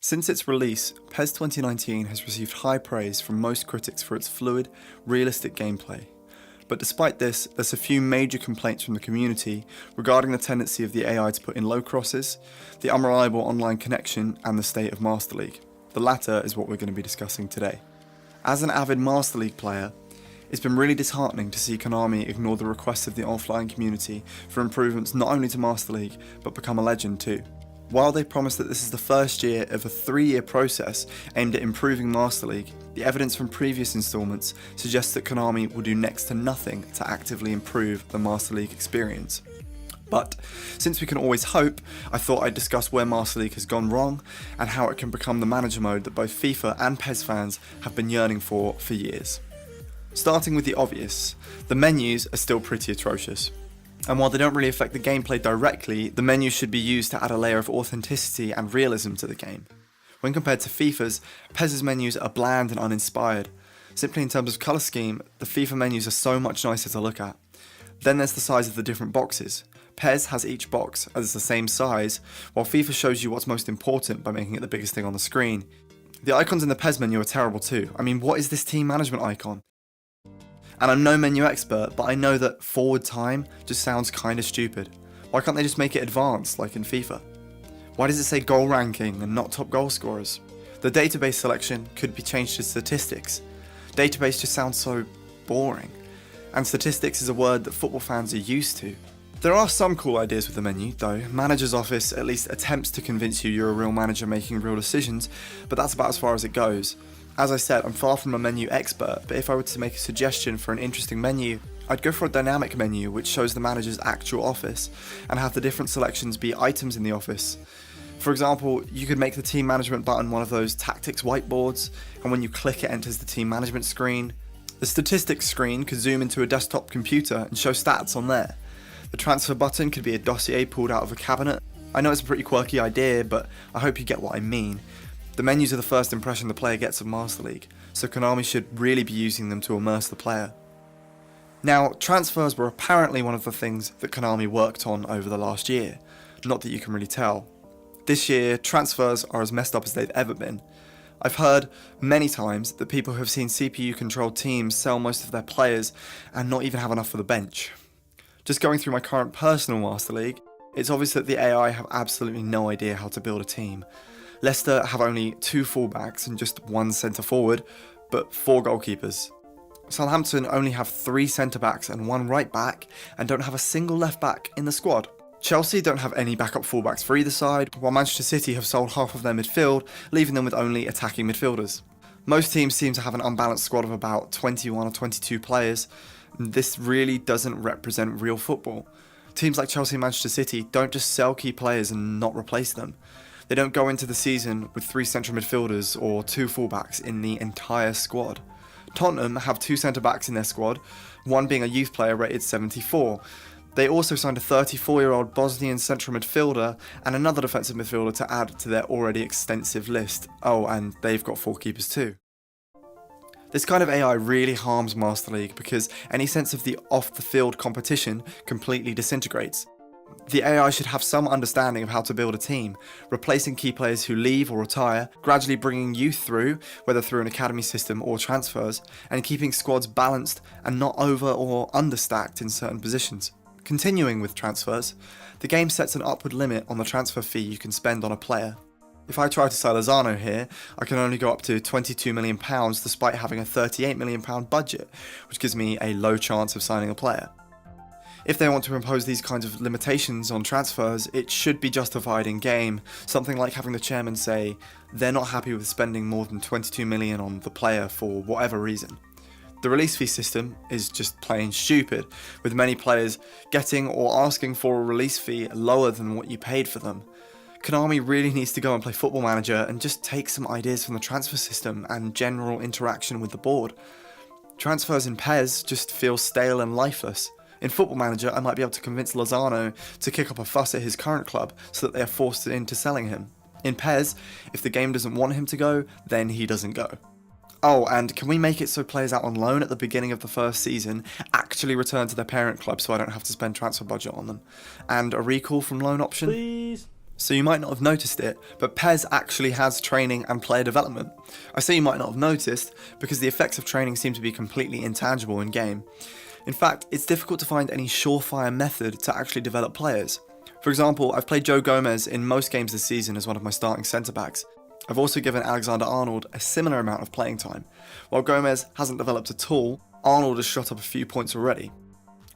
Since its release, PES 2019 has received high praise from most critics for its fluid, realistic gameplay. But despite this, there's a few major complaints from the community regarding the tendency of the AI to put in low crosses, the unreliable online connection, and the state of Master League. The latter is what we're going to be discussing today. As an avid Master League player, it's been really disheartening to see Konami ignore the requests of the offline community for improvements not only to Master League, but become a legend too. While they promise that this is the first year of a 3-year process aimed at improving Master League, the evidence from previous installments suggests that Konami will do next to nothing to actively improve the Master League experience. But since we can always hope, I thought I'd discuss where Master League has gone wrong and how it can become the manager mode that both FIFA and PES fans have been yearning for years. Starting with the obvious, the menus are still pretty atrocious. And while they don't really affect the gameplay directly, the menus should be used to add a layer of authenticity and realism to the game. When compared to FIFA's, PES's menus are bland and uninspired. Simply in terms of colour scheme, the FIFA menus are so much nicer to look at. Then there's the size of the different boxes. PES has each box as the same size, while FIFA shows you what's most important by making it the biggest thing on the screen. The icons in the PES menu are terrible too. I mean, what is this team management icon? And I'm no menu expert, but I know that forward time just sounds kinda stupid. Why can't they just make it advanced like in FIFA? Why does it say goal ranking and not top goal scorers? The database selection could be changed to statistics. Database just sounds so boring. And statistics is a word that football fans are used to. There are some cool ideas with the menu, though. Manager's Office at least attempts to convince you you're a real manager making real decisions, but that's about as far as it goes. As I said, I'm far from a menu expert, but if I were to make a suggestion for an interesting menu, I'd go for a dynamic menu which shows the manager's actual office, and have the different selections be items in the office. For example, you could make the team management button one of those tactics whiteboards, and when you click it enters the team management screen. The statistics screen could zoom into a desktop computer and show stats on there. The transfer button could be a dossier pulled out of a cabinet. I know it's a pretty quirky idea, but I hope you get what I mean. The menus are the first impression the player gets of Master League, so Konami should really be using them to immerse the player. Now, transfers were apparently one of the things that Konami worked on over the last year, not that you can really tell. This year, transfers are as messed up as they've ever been. I've heard many times that people who have seen CPU-controlled teams sell most of their players and not even have enough for the bench. Just going through my current personal Master League, it's obvious that the AI have absolutely no idea how to build a team. Leicester have only 2 fullbacks and just 1 centre forward, but 4 goalkeepers. Southampton only have 3 centre backs and 1 right back, and don't have a single left back in the squad. Chelsea don't have any backup fullbacks for either side, while Manchester City have sold half of their midfield, leaving them with only attacking midfielders. Most teams seem to have an unbalanced squad of about 21 or 22 players. This really doesn't represent real football. Teams like Chelsea and Manchester City don't just sell key players and not replace them. They don't go into the season with 3 central midfielders or 2 fullbacks in the entire squad. Tottenham have 2 centre-backs in their squad, one being a youth player rated 74. They also signed a 34-year-old Bosnian central midfielder and another defensive midfielder to add to their already extensive list. Oh, and they've got 4 keepers too. This kind of AI really harms Master League because any sense of the off-the-field competition completely disintegrates. The AI should have some understanding of how to build a team, replacing key players who leave or retire, gradually bringing youth through, whether through an academy system or transfers, and keeping squads balanced and not over or understacked in certain positions. Continuing with transfers, the game sets an upward limit on the transfer fee you can spend on a player. If I try to sell Lozano here, I can only go up to £22 million despite having a £38 million budget, which gives me a low chance of signing a player. If they want to impose these kinds of limitations on transfers, it should be justified in game, something like having the chairman say they're not happy with spending more than £22 million on the player for whatever reason. The release fee system is just plain stupid, with many players getting or asking for a release fee lower than what you paid for them. Konami really needs to go and play Football Manager and just take some ideas from the transfer system and general interaction with the board. Transfers in PES just feel stale and lifeless. In Football Manager, I might be able to convince Lozano to kick up a fuss at his current club so that they are forced into selling him. In PES, if the game doesn't want him to go, then he doesn't go. Oh, and can we make it so players out on loan at the beginning of the first season actually return to their parent club so I don't have to spend transfer budget on them? And a recall from loan option? Please. So you might not have noticed it, but PES actually has training and player development. I say you might not have noticed because the effects of training seem to be completely intangible in game. In fact, it's difficult to find any surefire method to actually develop players. For example, I've played Joe Gomez in most games this season as one of my starting centre-backs. I've also given Alexander-Arnold a similar amount of playing time. While Gomez hasn't developed at all, Arnold has shot up a few points already.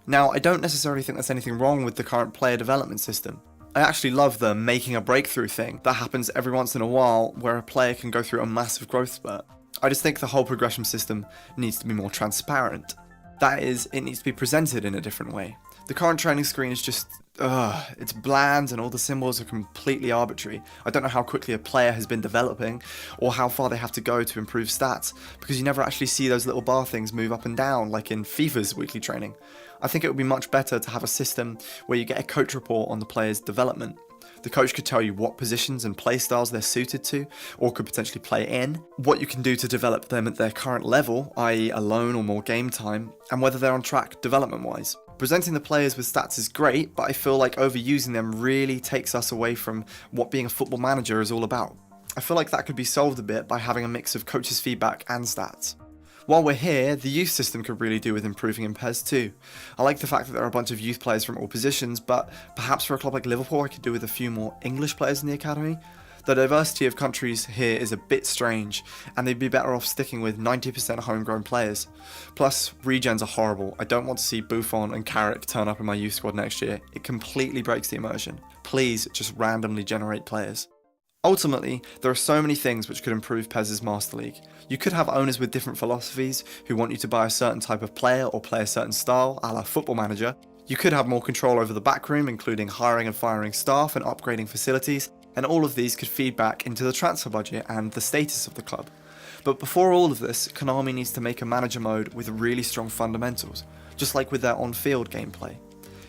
Now, I don't necessarily think there's anything wrong with the current player development system. I actually love the making a breakthrough thing that happens every once in a while where a player can go through a massive growth spurt. I just think the whole progression system needs to be more transparent. That is, it needs to be presented in a different way. The current training screen is just, it's bland and all the symbols are completely arbitrary. I don't know how quickly a player has been developing or how far they have to go to improve stats because you never actually see those little bar things move up and down like in FIFA's weekly training. I think it would be much better to have a system where you get a coach report on the player's development. The coach could tell you what positions and play styles they're suited to, or could potentially play in, what you can do to develop them at their current level, i.e. alone or more game time, and whether they're on track development-wise. Presenting the players with stats is great, but I feel like overusing them really takes us away from what being a football manager is all about. I feel like that could be solved a bit by having a mix of coaches' feedback and stats. While we're here, the youth system could really do with improving in PES too. I like the fact that there are a bunch of youth players from all positions, but perhaps for a club like Liverpool I could do with a few more English players in the academy. The diversity of countries here is a bit strange, and they'd be better off sticking with 90% homegrown players. Plus, regens are horrible. I don't want to see Buffon and Carrick turn up in my youth squad next year. It completely breaks the immersion. Please just randomly generate players. Ultimately, there are so many things which could improve PES's Master League. You could have owners with different philosophies who want you to buy a certain type of player or play a certain style, a la Football Manager. You could have more control over the backroom, including hiring and firing staff and upgrading facilities, and all of these could feed back into the transfer budget and the status of the club. But before all of this, Konami needs to make a manager mode with really strong fundamentals, just like with their on-field gameplay.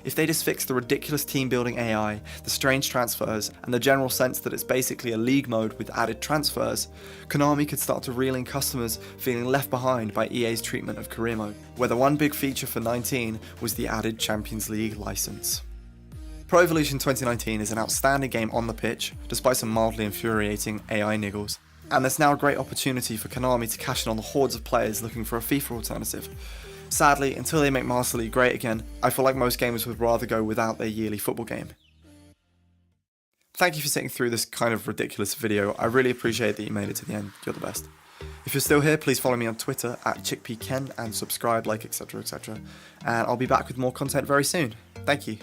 If they just fix the ridiculous team-building AI, the strange transfers, and the general sense that it's basically a league mode with added transfers, Konami could start to reel in customers feeling left behind by EA's treatment of career mode, where the one big feature for 19 was the added Champions League license. Pro Evolution 2019 is an outstanding game on the pitch, despite some mildly infuriating AI niggles, and there's now a great opportunity for Konami to cash in on the hordes of players looking for a FIFA alternative. Sadly, until they make Master League great again, I feel like most gamers would rather go without their yearly football game. Thank you for sitting through this kind of ridiculous video. I really appreciate that you made it to the end. You're the best. If you're still here, please follow me on Twitter @chickpeaken and subscribe, like, etc, etc. And I'll be back with more content very soon. Thank you.